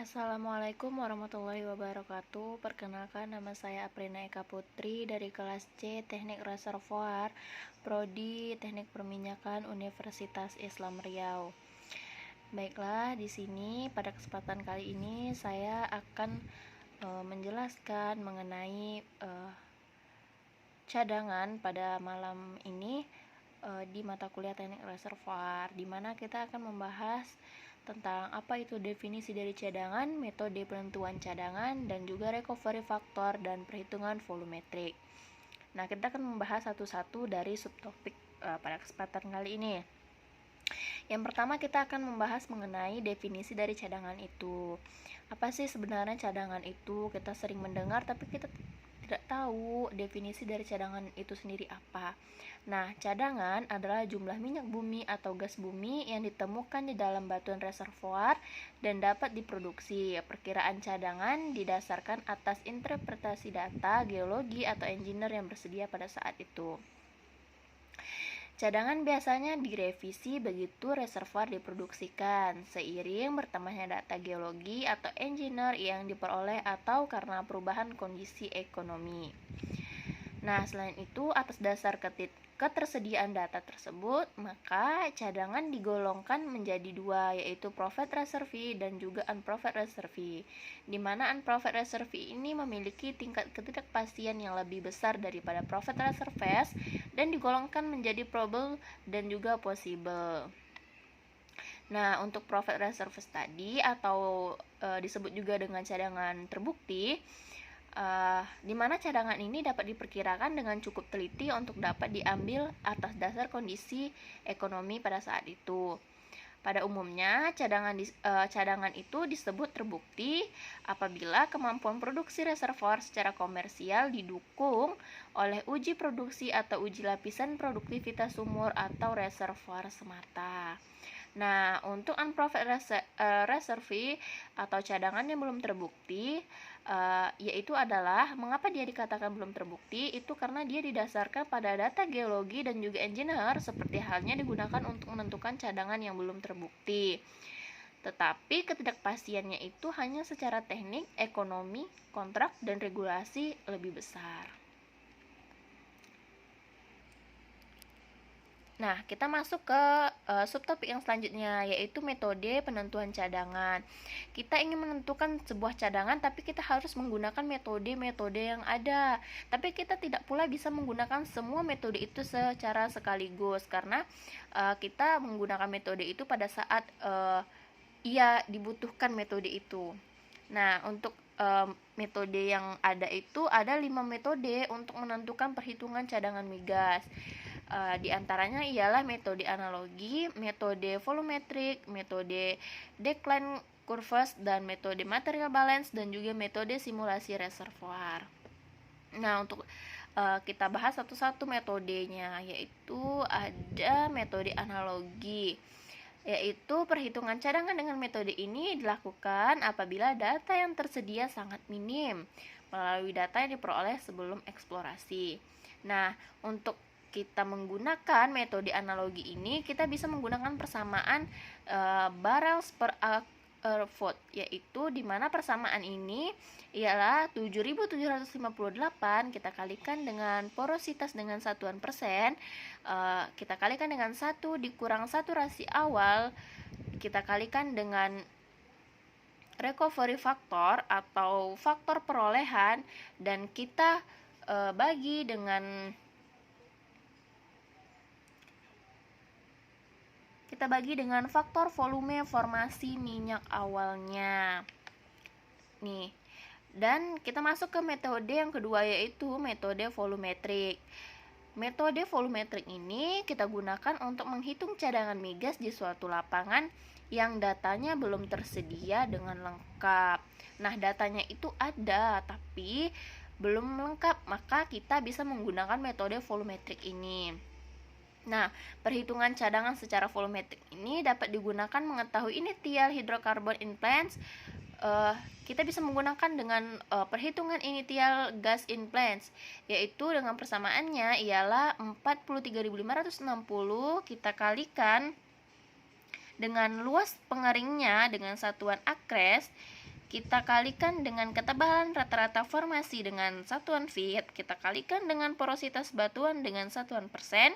Assalamualaikum warahmatullahi wabarakatuh. Perkenalkan, nama saya Aprina Eka Putri dari kelas C Teknik Reservoir, Prodi Teknik Perminyakan Universitas Islam Riau. Baiklah, di sini pada kesempatan kali ini saya akan menjelaskan mengenai cadangan pada malam ini di mata kuliah Teknik Reservoir, di mana kita akan membahas tentang apa itu definisi dari cadangan, metode penentuan cadangan, dan juga recovery factor dan perhitungan volumetrik. Nah, kita akan membahas satu-satu dari subtopik pada kesempatan kali ini. Yang pertama, kita akan membahas mengenai definisi dari cadangan itu. Apa sih sebenarnya cadangan itu? Kita sering mendengar tapi kita tidak tahu definisi dari cadangan itu sendiri apa. Nah, cadangan adalah jumlah minyak bumi atau gas bumi yang ditemukan di dalam batuan reservoir dan dapat diproduksi. Perkiraan cadangan didasarkan atas interpretasi data, geologi, atau engineer yang bersedia pada saat itu. Cadangan biasanya direvisi begitu reservoir diproduksikan, seiring bertambahnya data geologi atau engineer yang diperoleh atau karena perubahan kondisi ekonomi. Nah, selain itu, atas dasar ketersediaan data tersebut, maka cadangan digolongkan menjadi dua, yaitu profit reserve dan juga unprofit reserve, di mana unprofit reserve ini memiliki tingkat ketidakpastian yang lebih besar daripada profit reserves dan digolongkan menjadi probable dan juga possible. Nah, untuk profit reserves tadi atau disebut juga dengan cadangan terbukti, di mana cadangan ini dapat diperkirakan dengan cukup teliti untuk dapat diambil atas dasar kondisi ekonomi pada saat itu. Pada umumnya, cadangan itu disebut terbukti apabila kemampuan produksi reservoir secara komersial didukung oleh uji produksi atau uji lapisan produktivitas sumur atau reservoir semata. Nah, untuk unprofit reserve atau cadangan yang belum terbukti, yaitu adalah mengapa dia dikatakan belum terbukti, itu karena dia didasarkan pada data geologi dan juga engineer seperti halnya digunakan untuk menentukan cadangan yang belum terbukti. Tetapi ketidakpastiannya itu hanya secara teknik, ekonomi, kontrak, dan regulasi lebih besar. Nah, kita masuk ke subtopik yang selanjutnya, yaitu metode penentuan cadangan. Kita ingin menentukan sebuah cadangan, tapi kita harus menggunakan metode-metode yang ada. Tapi kita tidak pula bisa menggunakan semua metode itu secara sekaligus, karena kita menggunakan metode itu pada saat ia dibutuhkan metode itu. Nah, untuk metode yang ada itu ada 5 metode untuk menentukan perhitungan cadangan migas. Di antaranya ialah metode analogi, metode volumetrik, metode decline curves, dan metode material balance, dan juga metode simulasi reservoir. Nah, untuk kita bahas satu-satu metodenya, yaitu ada metode analogi, yaitu perhitungan cadangan dengan metode ini dilakukan apabila data yang tersedia sangat minim melalui data yang diperoleh sebelum eksplorasi. Nah, untuk kita menggunakan metode analogi ini, kita bisa menggunakan persamaan barrels per acre foot, yaitu di mana persamaan ini ialah 7.758 kita kalikan dengan porositas dengan satuan persen, kita kalikan dengan 1 dikurang saturasi awal, kita kalikan dengan recovery factor atau faktor perolehan, dan kita bagi dengan faktor volume formasi minyak awalnya. Nih, dan kita masuk ke metode yang kedua, yaitu metode volumetrik. Metode volumetrik ini kita gunakan untuk menghitung cadangan migas di suatu lapangan yang datanya belum tersedia dengan lengkap. Nah, datanya itu ada tapi belum lengkap, maka kita bisa menggunakan metode volumetrik ini. Nah, perhitungan cadangan secara volumetrik ini dapat digunakan mengetahui initial hydrocarbon in plants. Kita bisa menggunakan dengan perhitungan initial gas in plants, yaitu dengan persamaannya ialah 43.560 kita kalikan dengan luas pengeringnya dengan satuan acres, kita kalikan dengan ketebalan rata-rata formasi dengan satuan feet, kita kalikan dengan porositas batuan dengan satuan persen,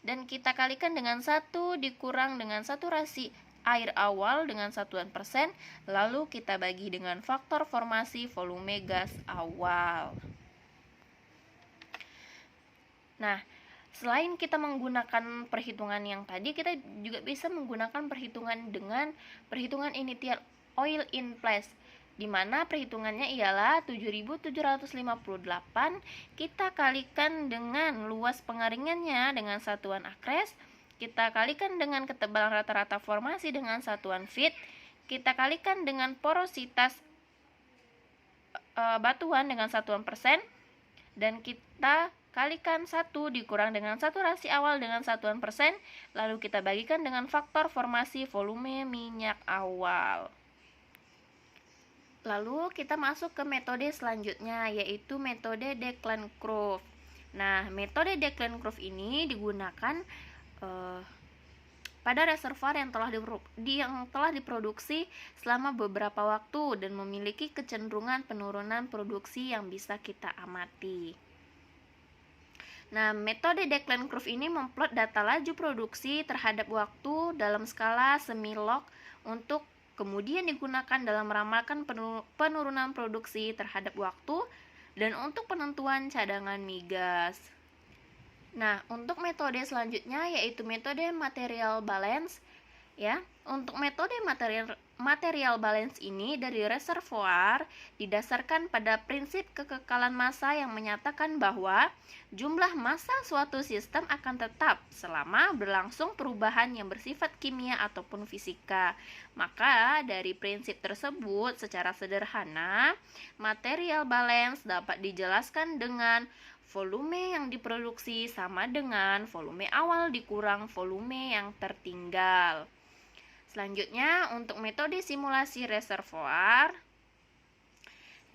dan kita kalikan dengan 1 dikurang dengan saturasi air awal dengan satuan persen, lalu kita bagi dengan faktor formasi volume gas awal. Nah, selain kita menggunakan perhitungan yang tadi, kita juga bisa menggunakan perhitungan dengan perhitungan initial oil in place, di mana perhitungannya ialah 7758 kita kalikan dengan luas pengaringannya dengan satuan akres, kita kalikan dengan ketebalan rata-rata formasi dengan satuan feet, kita kalikan dengan porositas batuan dengan satuan persen, dan kita kalikan 1 dikurang dengan saturasi awal dengan satuan persen, lalu kita bagikan dengan faktor formasi volume minyak awal. Lalu kita masuk ke metode selanjutnya, yaitu metode Declan curve. Nah, metode Declan curve ini digunakan pada reservoir yang telah diproduksi selama beberapa waktu dan memiliki kecenderungan penurunan produksi yang bisa kita amati. Nah, metode Declan curve ini memplot data laju produksi terhadap waktu dalam skala semi-log untuk kemudian digunakan dalam meramalkan penurunan produksi terhadap waktu dan untuk penentuan cadangan migas. Nah, untuk metode selanjutnya yaitu metode material balance. Ya, untuk metode material balance ini dari reservoir didasarkan pada prinsip kekekalan massa yang menyatakan bahwa jumlah massa suatu sistem akan tetap selama berlangsung perubahan yang bersifat kimia ataupun fisika. Maka dari prinsip tersebut secara sederhana, material balance dapat dijelaskan dengan volume yang diproduksi sama dengan volume awal dikurang volume yang tertinggal. Selanjutnya, untuk metode simulasi reservoir,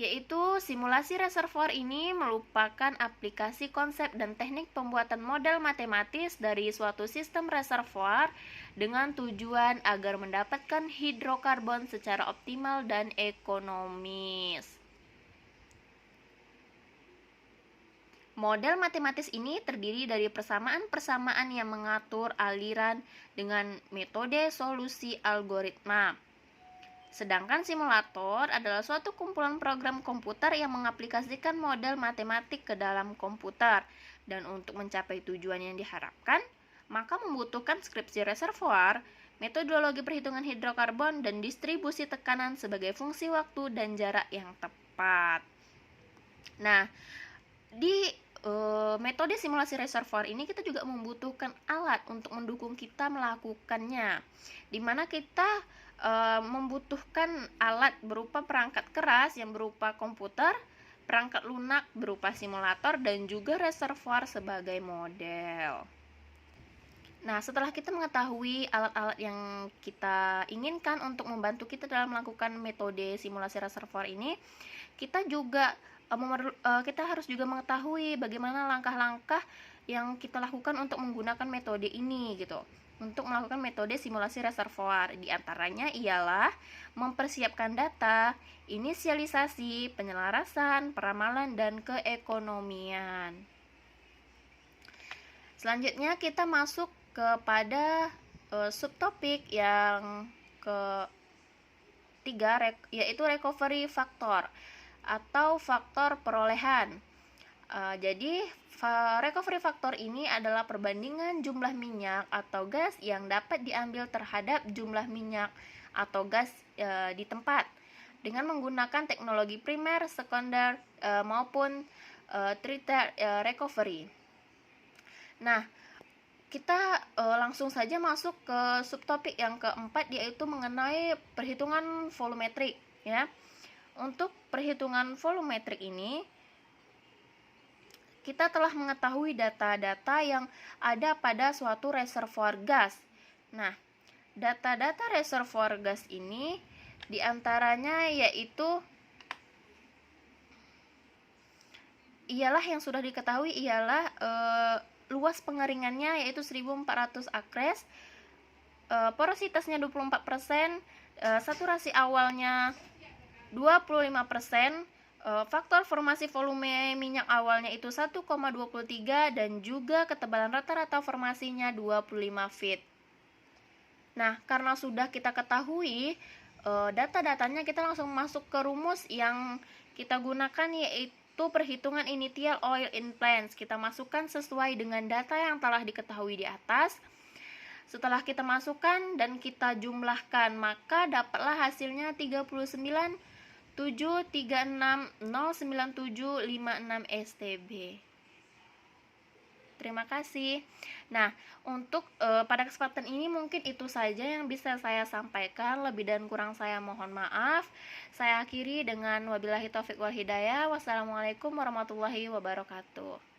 yaitu simulasi reservoir ini merupakan aplikasi konsep dan teknik pembuatan model matematis dari suatu sistem reservoir dengan tujuan agar mendapatkan hidrokarbon secara optimal dan ekonomis. Model matematis ini terdiri dari persamaan-persamaan yang mengatur aliran dengan metode solusi algoritma. Sedangkan simulator adalah suatu kumpulan program komputer yang mengaplikasikan model matematik ke dalam komputer. Dan untuk mencapai tujuan yang diharapkan, maka membutuhkan deskripsi reservoir, metodologi perhitungan hidrokarbon, dan distribusi tekanan sebagai fungsi waktu dan jarak yang tepat. Nah, di metode simulasi reservoir ini kita juga membutuhkan alat untuk mendukung kita melakukannya, di mana kita membutuhkan alat berupa perangkat keras yang berupa komputer, perangkat lunak berupa simulator, dan juga reservoir sebagai model. Nah, setelah kita mengetahui alat-alat yang kita inginkan untuk membantu kita dalam melakukan metode simulasi reservoir ini, kita harus juga mengetahui bagaimana langkah-langkah yang kita lakukan untuk menggunakan metode ini gitu. Untuk melakukan metode simulasi reservoir, di antaranya ialah mempersiapkan data, inisialisasi, penyelarasan, peramalan, dan keekonomian. Selanjutnya kita masuk kepada subtopik yang ketiga, yaitu recovery factor atau faktor perolehan. Jadi recovery factor ini adalah perbandingan jumlah minyak atau gas yang dapat diambil terhadap jumlah minyak atau gas di tempat dengan menggunakan teknologi primer, sekunder maupun tertiary recovery. Nah, kita langsung saja masuk ke subtopik yang keempat, yaitu mengenai perhitungan volumetrik ya. Untuk perhitungan volumetrik ini, kita telah mengetahui data-data yang ada pada suatu reservoir gas. Nah, data-data reservoir gas ini diantaranya ialah yang sudah diketahui ialah luas pengaringannya yaitu 1400 akres, porositasnya 24%, saturasi awalnya 25%. Faktor formasi volume minyak awalnya itu 1,23 dan juga ketebalan rata-rata formasinya 25 feet. Nah, karena sudah kita ketahui data-datanya, kita langsung masuk ke rumus yang kita gunakan, yaitu perhitungan initial oil in plants. Kita masukkan sesuai dengan data yang telah diketahui di atas. Setelah kita masukkan dan kita jumlahkan, maka dapatlah hasilnya 39.736.09756 STB. Terima kasih. Nah, untuk pada kesempatan ini mungkin itu saja yang bisa saya sampaikan. Lebih dan kurang saya mohon maaf. Saya akhiri dengan wabillahi taufiq wal hidayah. Wassalamualaikum warahmatullahi wabarakatuh.